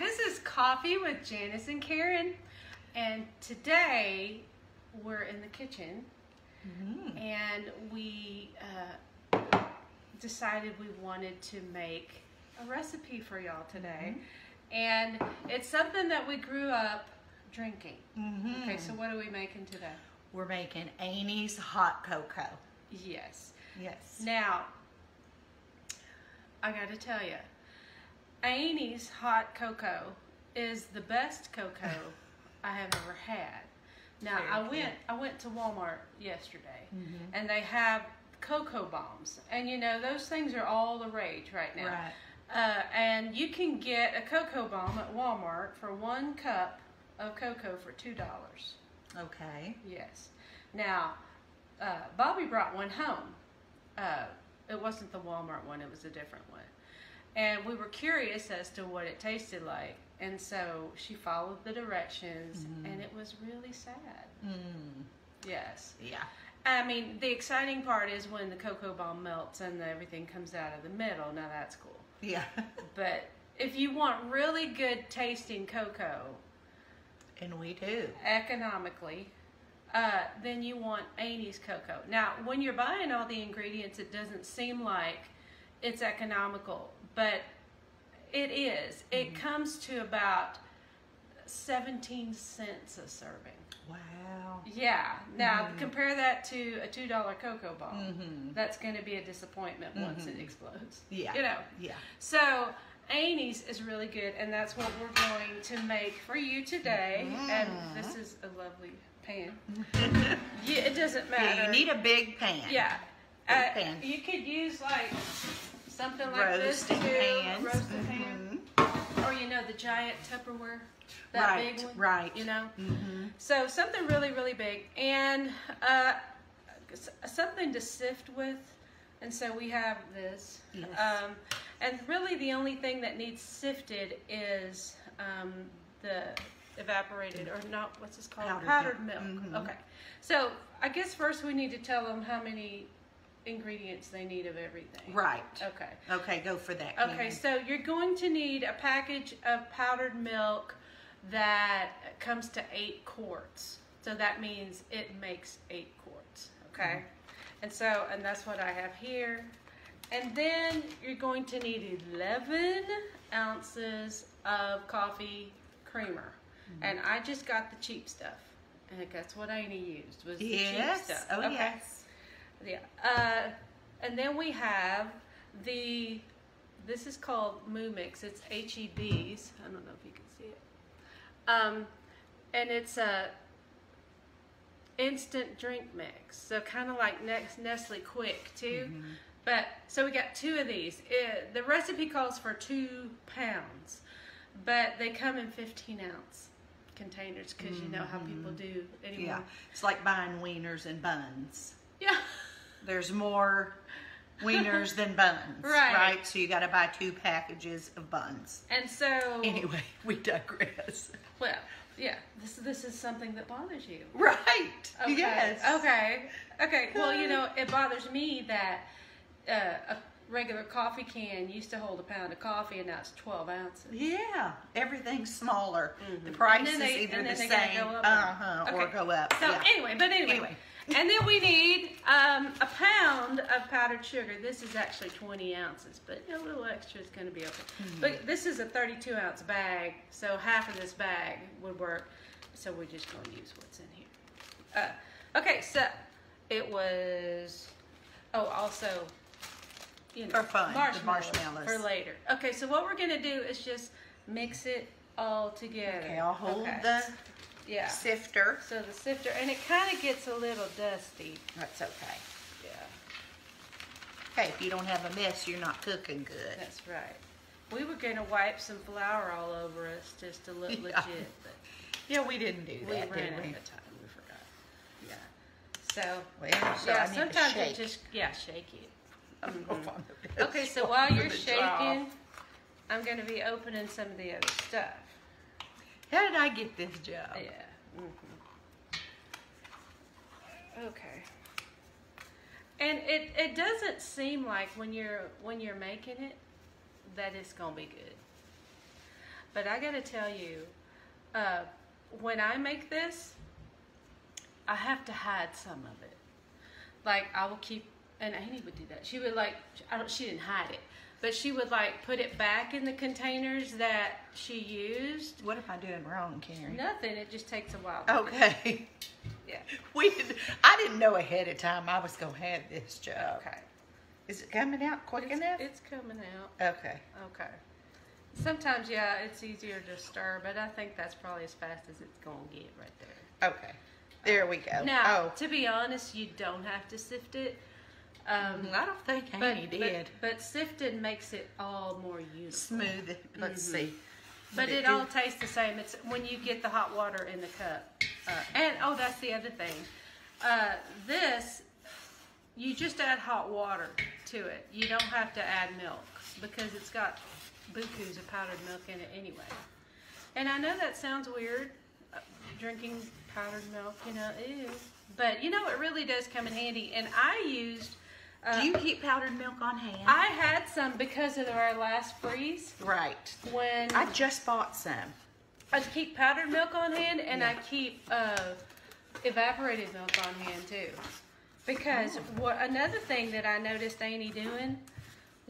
this is Coffee with Janis and Karen, and today we're in the kitchen, and we decided we wanted to make a recipe for y'all today, and it's something that we grew up drinking. Okay, so what are we making today? We're making Auntie's hot cocoa. Yes. Yes. Now, I got to tell you, Auntie's hot cocoa is the best cocoa I have ever had. Now, I went to Walmart yesterday, and they have cocoa bombs, and you know those things are all the rage right now. Right. And you can get a cocoa bomb at Walmart for 1 cup of cocoa for $2. Okay. Yes. Now, Bobby brought one home. It wasn't the Walmart one, it was a different one. And we were curious as to what it tasted like. And so she followed the directions, and it was really sad. Yes. Yeah. I mean, the exciting part is when the cocoa bomb melts and everything comes out of the middle. Now that's cool. Yeah. But if you want really good tasting cocoa, and we do, economically, then you want Auntie's cocoa. Now, when you're buying all the ingredients, it doesn't seem like it's economical, but it is. It comes to about 17 cents a serving. Wow. Yeah. Now, compare that to a $2 cocoa bomb. That's going to be a disappointment once it explodes. Yeah. You know? Yeah. So, Auntie's is really good, and that's what we're going to make for you today. And this is a lovely pan. Yeah, it doesn't matter. Yeah, you need a big pan. Yeah. Big pan. You could use like something like Roasting this too. pans. Roasting pan. Or you know the giant Tupperware. That Right, big one. right. You know? So something really, really big. And something to sift with. And so we have this. Yes. And really the only thing that needs sifted is the evaporated, or not, what's this called? Powdered milk. Okay. So I guess first we need to tell them how many ingredients they need of everything. Right. Okay. Okay, go for that. Okay, Karen. so you're going to need a package of powdered milk that comes to 8 quarts. So that means it makes 8 quarts. Okay. And that's what I have here. And then you're going to need 11 ounces of coffee creamer. And I just got the cheap stuff. And that's what Auntie used, was the cheap stuff. Oh, okay. yes. Yeah. And then we have this is called Moo Mix. It's HEB's. I don't know if you can see it. And it's a instant drink mix. So kind of like Nestle Quick too. But so we got 2 of these. The recipe calls for 2 pounds, but they come in 15-ounce containers because you know how people do anymore. Yeah, it's like buying wieners and buns. Yeah. There's more wieners than buns. Right. So you got to buy 2 packages of buns. And so Anyway, we digress. well, yeah, this is something that bothers you. Right. Okay. Yes. Okay. Well, you know, it bothers me that a regular coffee can used to hold a pound of coffee, and now it's 12 ounces. Yeah, everything's smaller. The price is either the same, or go up. So anyway. And then we need a pound of powdered sugar. This is actually 20 ounces, but a little extra is going to be okay. But this is a 32-ounce bag, so half of this bag would work. So we're just going to use what's in here. Okay, so it was, also, you know, For fun, the marshmallows. for later. Okay, so what we're going to do is just mix it all together. Okay, I'll hold the sifter. So the sifter, and it kind of gets a little dusty. That's okay. Yeah. Hey, if you don't have a mess, you're not cooking good. That's right. We were going to wipe some flour all over us just to look legit, but yeah, we didn't do we that, ran did out we? of time. We forgot. Yeah. So, I need to sometimes shake. it just, shake it. Okay, so while you're shaking, I'm going to be opening some of the other stuff. How did I get this job? Yeah. Okay. And it doesn't seem like when you're making it that it's gonna be good. But I gotta tell you, when I make this, I have to hide some of it. Like, I will keep, and Auntie would do that. She would she didn't hide it, but she would put it back in the containers that she used. What am I doing wrong, Karen? Nothing. It just takes a while. Okay. Yeah. I didn't know ahead of time I was gonna have this job. Okay. Is it coming out quick enough? It's coming out. Okay. Okay. Sometimes, yeah, it's easier to stir, but I think that's probably as fast as it's gonna get right there. Okay. There we go. Now, to be honest, you don't have to sift it. I don't think Auntie did. But sifted makes it all more uniform. Smooth. Let's see. But it all tastes the same. It's when you get the hot water in the cup. And that's the other thing. This, you just add hot water to it. You don't have to add milk because it's got bukus of powdered milk in it anyway. And I know that sounds weird, drinking powdered milk, ew. But it really does come in handy. And I used... do you keep powdered milk on hand? I had some because of our last freeze. Right. When I just bought some. I keep powdered milk on hand, and I keep evaporated milk on hand too. Because another thing that I noticed Auntie doing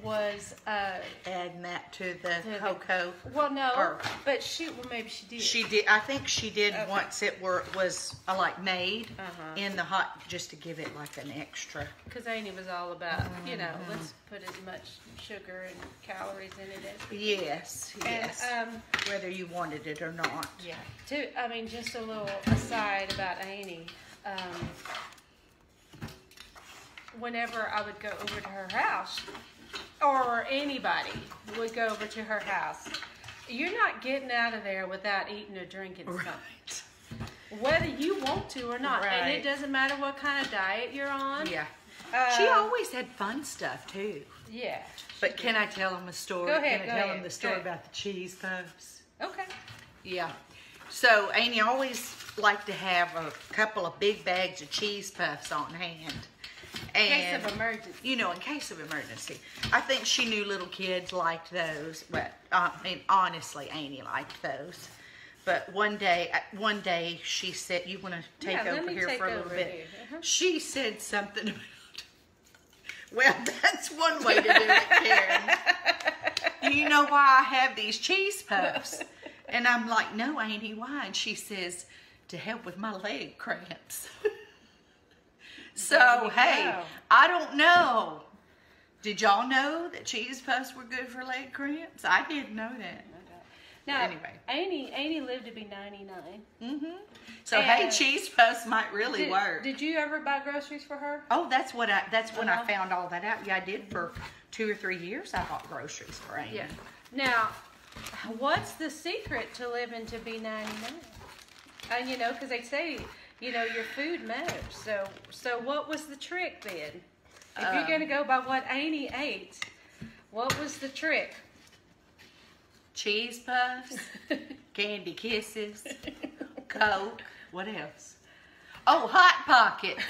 was adding that to the cocoa. Well, no, but maybe she did. She did. I think she did once it was made in the hot, just to give it an extra. Because Auntie was all about let's put as much sugar and calories in it as yes. Whether you wanted it or not. Yeah. Just a little aside about Auntie. Whenever I would go over to her house, or anybody would go over to her house, you're not getting out of there without eating or drinking something. Whether you want to or not. Right. And it doesn't matter what kind of diet you're on. Yeah. She always had fun stuff too. Yeah. But can I tell them a story? Go ahead. Can I tell them the story about the cheese puffs? Okay. Yeah. So Auntie always liked to have a couple of big bags of cheese puffs on hand. In case of emergency. In case of emergency. I think she knew little kids liked those. But, honestly, Auntie liked those. But one day she said, you want to take over here for a little bit? She said something about, well, that's one way to do it, Karen. Do you know why I have these cheese puffs? And I'm like, no, Auntie, why? And she says, to help with my leg cramps. So, hey, I don't know. Did y'all know that cheese puffs were good for leg cramps? I didn't know that. Now, anyway. Auntie lived to be 99. So, hey, cheese puffs might really work. Did you ever buy groceries for her? Oh, that's when I found all that out. Yeah, I did for 2 or 3 years. I bought groceries for Auntie. Yeah. Now, what's the secret to living to be 99? And because they say, your food matters. So what was the trick then? If you're going to go by what Auntie ate, what was the trick? Cheese puffs, candy kisses, Coke. What else? Oh, Hot Pockets.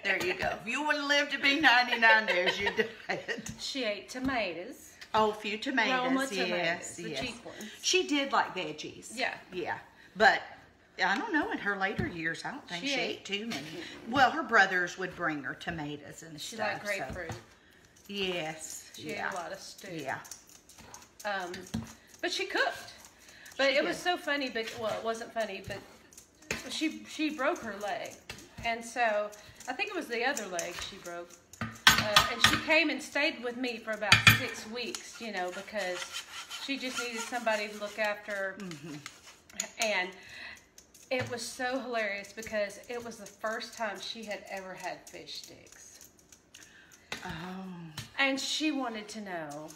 There you go. If you want to live to be 99, there's your diet. She ate tomatoes. Oh, a few tomatoes. Roma yes, tomatoes, the cheap ones. She did like veggies. Yeah. Yeah. But I don't know, in her later years, I don't think she ate too many. Well, her brothers would bring her tomatoes and stuff. She liked grapefruit. So. Yes. She ate a lot of stew. Yeah. But she cooked. But it was so funny, it wasn't funny, but she broke her leg. And so, I think it was the other leg she broke. And she came and stayed with me for about 6 weeks, because she just needed somebody to look after her. And it was so hilarious because it was the first time she had ever had fish sticks. Oh. And she wanted to know,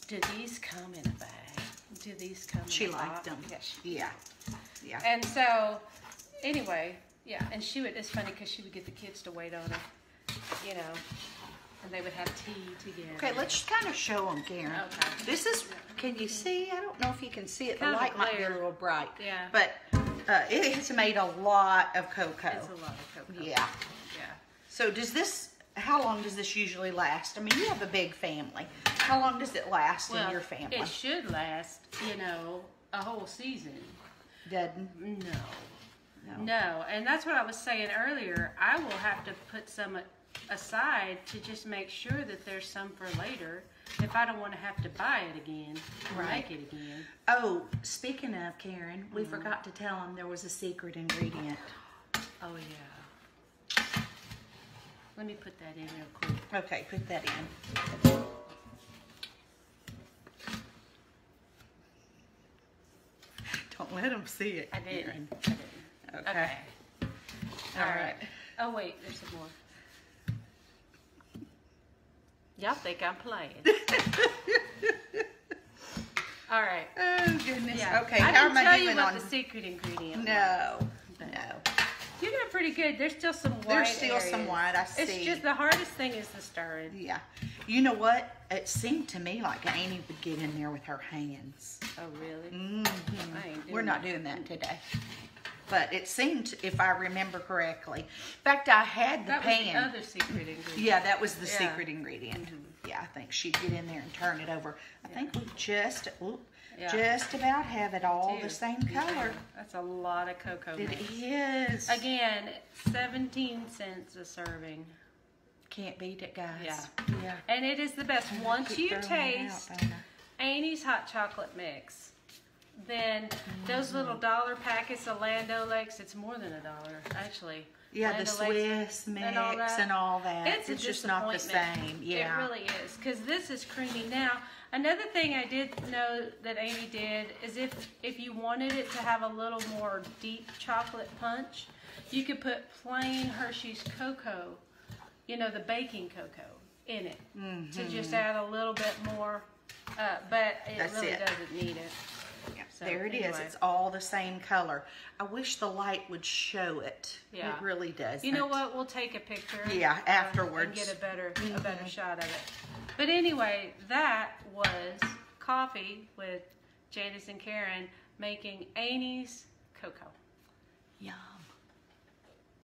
do these come in a bag? Do these come in a box? She liked them. Yeah. Yeah. And so, anyway, and it's funny because she would get the kids to wait on her, and they would have tea together. Okay, let's kind of show them, Karen. Okay. This is, can you see? I don't know if you can see it. The Kind of light might be a glare. little bright. Yeah. But it has made a lot of cocoa. It's a lot of cocoa. Yeah. Yeah. So does this How long does this usually last? I mean, you have a big family. How long does it last in your family? It should last, you know, a whole season. Doesn't? No. And that's what I was saying earlier. I will have to put some aside to just make sure that there's some for later if I don't want to have to buy it again or make it again. Oh, speaking of, Karen, we forgot to tell them there was a secret ingredient. Oh, yeah. Let me put that in real quick. Okay, put that in. Don't let them see it. I didn't. Karen. Okay. All right. Oh, wait, there's some more. Y'all think I'm playing. All right. Oh, goodness. Yeah. Okay, I how didn't am I tell doing you what on? the secret ingredient No. was. No. You're doing pretty good. There's still some white There's still areas. some white, I see. It's just the hardest thing is the stirring. Yeah. You know what? It seemed to me like Auntie would get in there with her hands. Oh, really? Mm-hmm. I ain't doing We're not that. doing that today. But it seemed, if I remember correctly. In fact, I had the That pan. was the other secret ingredient. Yeah, that was the Yeah. secret ingredient. Yeah, I think she'd get in there and turn it over. I think we just about have it all the same color. That's a lot of cocoa It mix. is. Again, 17 cents a serving. Can't beat it, guys. Yeah. Yeah. And it is the best. Once Keep you throwing it out, taste don't I? Auntie's hot chocolate mix, then those little dollar packets of Land O'Lakes, it's more than $1, actually. Yeah, Land the O'Lakes Swiss mix and all that. It's a just not the disappointment. same. Yeah. It really is, because this is creamy. Now, another thing I did know that Auntie did is if you wanted it to have a little more deep chocolate punch, you could put plain Hershey's cocoa, you know, the baking cocoa, in it to just add a little bit more, but That's really it. doesn't need it. Yeah, So, there it is. anyway. It's all the same color. I wish the light would show it. Yeah. It really does. You know what? We'll take a picture. Yeah, afterwards. And get a better shot of it. But anyway, that was coffee with Janis and Karen making Auntie's cocoa. Yum.